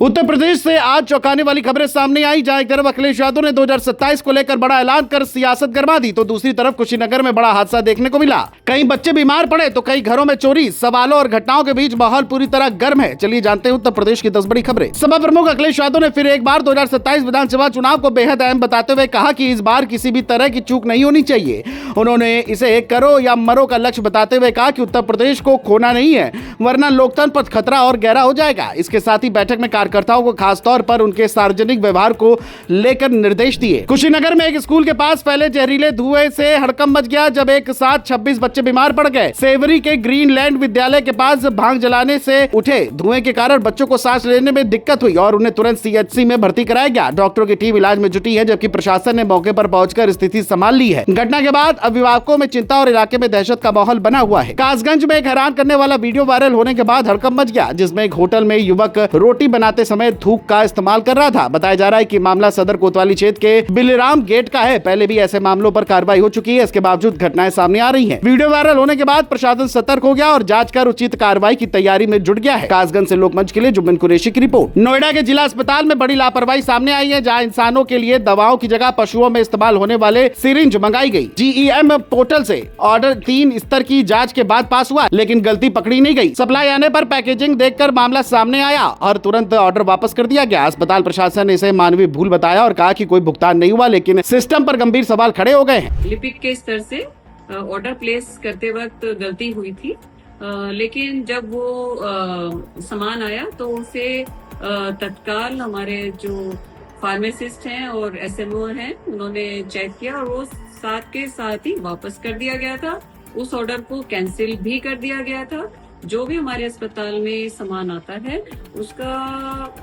उत्तर प्रदेश से आज चौंकाने वाली खबरें सामने आई, जहां एक तरफ अखिलेश यादव ने 2027 को लेकर बड़ा ऐलान कर सियासत गरमा दी, तो दूसरी तरफ कुशीनगर में बड़ा हादसा देखने को मिला। कई बच्चे बीमार पड़े तो कई घरों में चोरी। सवालों और घटनाओं के बीच माहौल पूरी तरह गर्म है। चलिए जानते हैं उत्तर प्रदेश की 10 बड़ी खबरें। सपा प्रमुख अखिलेश यादव ने फिर एक बार 2027 विधानसभा चुनाव को बेहद अहम बताते हुए कहा कि इस बार किसी भी तरह की चूक नहीं होनी चाहिए। उन्होंने इसे करो या मरो का लक्ष्य बताते हुए कहा कि उत्तर प्रदेश को खोना नहीं है, वरना लोकतंत्र पर खतरा और गहरा हो जाएगा। इसके साथ ही बैठक में कार्यकर्ताओं को खास तौर पर उनके सार्वजनिक व्यवहार को लेकर निर्देश दिए। कुशीनगर में एक स्कूल के पास फैले जहरीले धुएं से हड़कंप मच गया, जब एक साथ 26 बच्चे बीमार पड़ गए। सेवरी के ग्रीनलैंड विद्यालय के पास भांग जलाने से उठे धुएं के कारण बच्चों को सांस लेने में दिक्कत हुई और उन्हें तुरंत सीएचसी में भर्ती कराया गया। डॉक्टरों की टीम इलाज में जुटी है, जबकि प्रशासन ने मौके पर पहुंचकर स्थिति संभाल ली है। घटना के बाद अभिभावकों में चिंता और इलाके में दहशत का माहौल बना हुआ है। कासगंज में एक हैरान करने वाला वीडियो वायरल होने के बाद हड़कंप मच गया, जिसमें एक होटल में युवक रोटी बनाते समय थूक का इस्तेमाल कर रहा था। बताया जा रहा है कि मामला सदर कोतवाली क्षेत्र के बिलीराम गेट का है। पहले भी ऐसे मामलों पर कार्रवाई हो चुकी है, इसके बावजूद घटनाएं सामने आ रही हैं। वीडियो वायरल होने के बाद प्रशासन सतर्क हो गया और जांच कर उचित कार्रवाई की तैयारी में जुट गया है। कासगंज से लोकमंच के लिए जुम्मन कुरैशी की रिपोर्ट। नोएडा के जिला अस्पताल में बड़ी लापरवाही सामने आई है, जहां इंसानों के लिए दवाओं की जगह पशुओं में इस्तेमाल होने वाले सिरिंज मंगाई गई। जीईएम पोर्टल से ऑर्डर 3 स्तर की जांच के बाद पास हुआ, लेकिन गलती पकड़ी नहीं गई। सप्लाई आने पर पैकेजिंग देखकर मामला सामने आया और तुरंत ऑर्डर वापस कर दिया गया। अस्पताल प्रशासन ने इसे मानवीय भूल बताया और कहा कि कोई भुगतान नहीं हुआ, लेकिन सिस्टम पर गंभीर सवाल खड़े हो गए हैं। लिपिक के स्तर से ऑर्डर प्लेस करते वक्त गलती हुई थी, लेकिन जब वो सामान आया तो उसे तत्काल हमारे जो फार्मासिस्ट हैं और एसएमओ हैं उन्होंने चेक किया और वो साथ के साथ ही वापस कर दिया गया था। उस ऑर्डर को कैंसिल भी कर दिया गया था। जो भी हमारे अस्पताल में सामान आता है उसका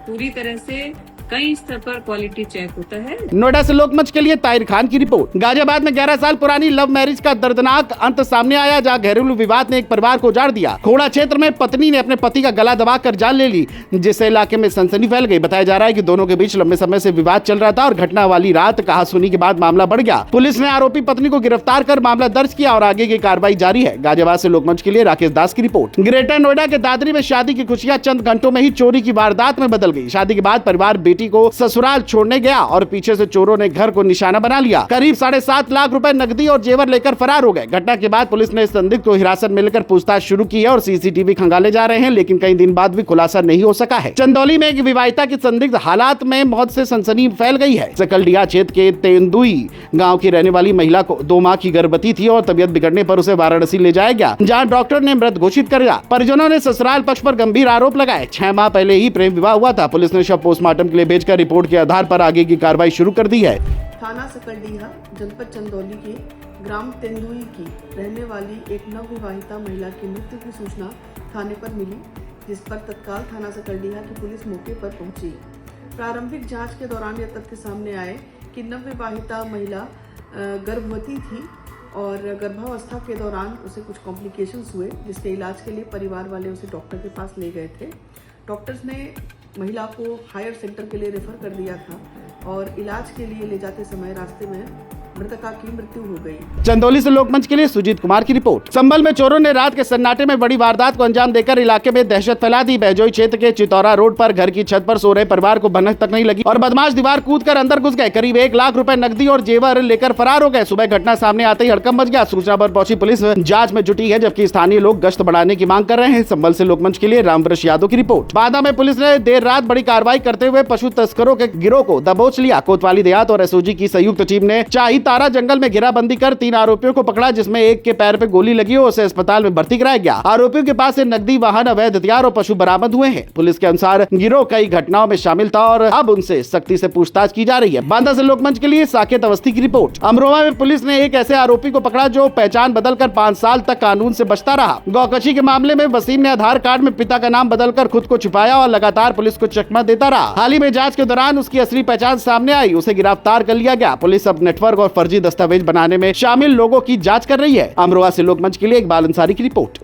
पूरी तरह से कई स्तर पर क्वालिटी चेक होता है। नोएडा से लोकमंच के लिए ताहिर खान की रिपोर्ट। गाजियाबाद में 11 साल पुरानी लव मैरिज का दर्दनाक अंत सामने आया, जहां घरेलू विवाद ने एक परिवार को उजाड़ दिया। खोड़ा क्षेत्र में पत्नी ने अपने पति का गला दबाकर जान ले ली, जिससे इलाके में सनसनी फैल गई। बताया जा रहा है कि दोनों के बीच लंबे समय से विवाद चल रहा था और घटना वाली रात कहासुनी के बाद मामला बढ़ गया। पुलिस ने आरोपी पत्नी को गिरफ्तार कर मामला दर्ज किया और आगे की कार्रवाई जारी है। गाजियाबाद से लोकमंच के लिए राकेश दास की रिपोर्ट। ग्रेटर नोएडा के दादरी में शादी की खुशियां चंद घंटों में ही चोरी की वारदात में बदल गई। शादी के बाद परिवार बेटी को ससुराल छोड़ने गया और पीछे से चोरों ने घर को निशाना बना लिया। करीब 7.5 लाख रुपए नकदी और जेवर लेकर फरार हो गए। घटना के बाद पुलिस ने संदिग्ध को हिरासत में लेकर पूछताछ शुरू की है और सीसीटीवी खंगाले जा रहे हैं, लेकिन कई दिन बाद भी खुलासा नहीं हो सका है। चंदौली में एक विवाहिता की संदिग्ध हालात में मौत से सनसनी फैल गई है। सकलडिया क्षेत्र के तेंदुई गाँव की रहने वाली महिला को 2 माह की गर्भवती थी और तबियत बिगड़ने पर उसे वाराणसी ले जाया गया, जहाँ डॉक्टर ने मृत घोषित कर दिया। परिजनों ने ससुराल पक्ष पर गंभीर आरोप लगाए। 6 माह पहले ही प्रेम विवाह हुआ था। पुलिस ने शव पोस्टमार्टम के लिए भेजकर रिपोर्ट के आधार पर आगे की कार्रवाई शुरू कर दी है। थाना सकलडीहा जनपद चंदौली के ग्राम तेंदुई की रहने वाली एक नवविवाहिता महिला की मृत्यु की सूचना थाने पर मिली, जिस पर तत्काल थाना सकलडीहा की पुलिस मौके पर पहुंची। प्रारंभिक जांच के दौरान यह तथ्य सामने आए कि नवविवाहिता महिला गर्भवती थी और गर्भावस्था के दौरान उसे कुछ कॉम्प्लिकेशंस हुए, जिसके इलाज के लिए परिवार वाले उसे डॉक्टर के पास ले गए थे। डॉक्टर्स ने महिला को हायर सेंटर के लिए रेफर कर दिया था और इलाज के लिए ले जाते समय रास्ते में मृतका की मृत्यु हो गई। चंदौली से लोकमंच के लिए सुजीत कुमार की रिपोर्ट। संभल में चोरों ने रात के सन्नाटे में बड़ी वारदात को अंजाम देकर इलाके में दहशत फैला दी। बहजोई क्षेत्र के चितौरा रोड पर घर की छत पर सो रहे परिवार को भनक तक नहीं लगी और बदमाश दीवार कूदकर अंदर घुस गए। करीब 1 लाख रुपए नकदी और जेवर लेकर फरार हो गए। सुबह घटना सामने आते ही हड़कंप मच गया। सूचना पर पहुंची पुलिस जांच में जुटी है, जबकि स्थानीय लोग गश्त बढ़ाने की मांग कर रहे हैं। संभल से लोकमंच के लिए रामवृष यादव की रिपोर्ट। बांदा में पुलिस ने देर रात बड़ी कार्रवाई करते हुए पशु तस्करों के गिरोह को दबोच लिया। कोतवाली देहात और एसओजी की संयुक्त टीम ने चाही तारा जंगल में बंदी कर 3 आरोपियों को पकड़ा, जिसमें एक के पैर पे गोली लगी और उसे अस्पताल में भर्ती कराया गया। आरोपियों के पास से नकदी, वाहन, अवैध हथियार और पशु बरामद हुए हैं। पुलिस के अनुसार गिरोह कई घटनाओं में शामिल था और अब उनसे सख्ती से पूछताछ की जा रही है। बांदा से लोकमंच के लिए साकेत अवस्थी की रिपोर्ट। अमरोहा में पुलिस ने एक ऐसे आरोपी को पकड़ा जो पहचान बदलकर 5 साल तक कानून से बचता रहा। गौकशी के मामले में वसीम ने आधार कार्ड में पिता का नाम बदलकर खुद को छुपाया और लगातार पुलिस को चकमा देता रहा। हाल ही में जांच के दौरान उसकी असली पहचान सामने आई, उसे गिरफ्तार कर लिया गया। पुलिस अब नेटवर्क और फर्जी दस्तावेज बनाने में शामिल लोगों की जांच कर रही है। अमरोहा से लोकमंच के लिए इकबाल अंसारी की रिपोर्ट।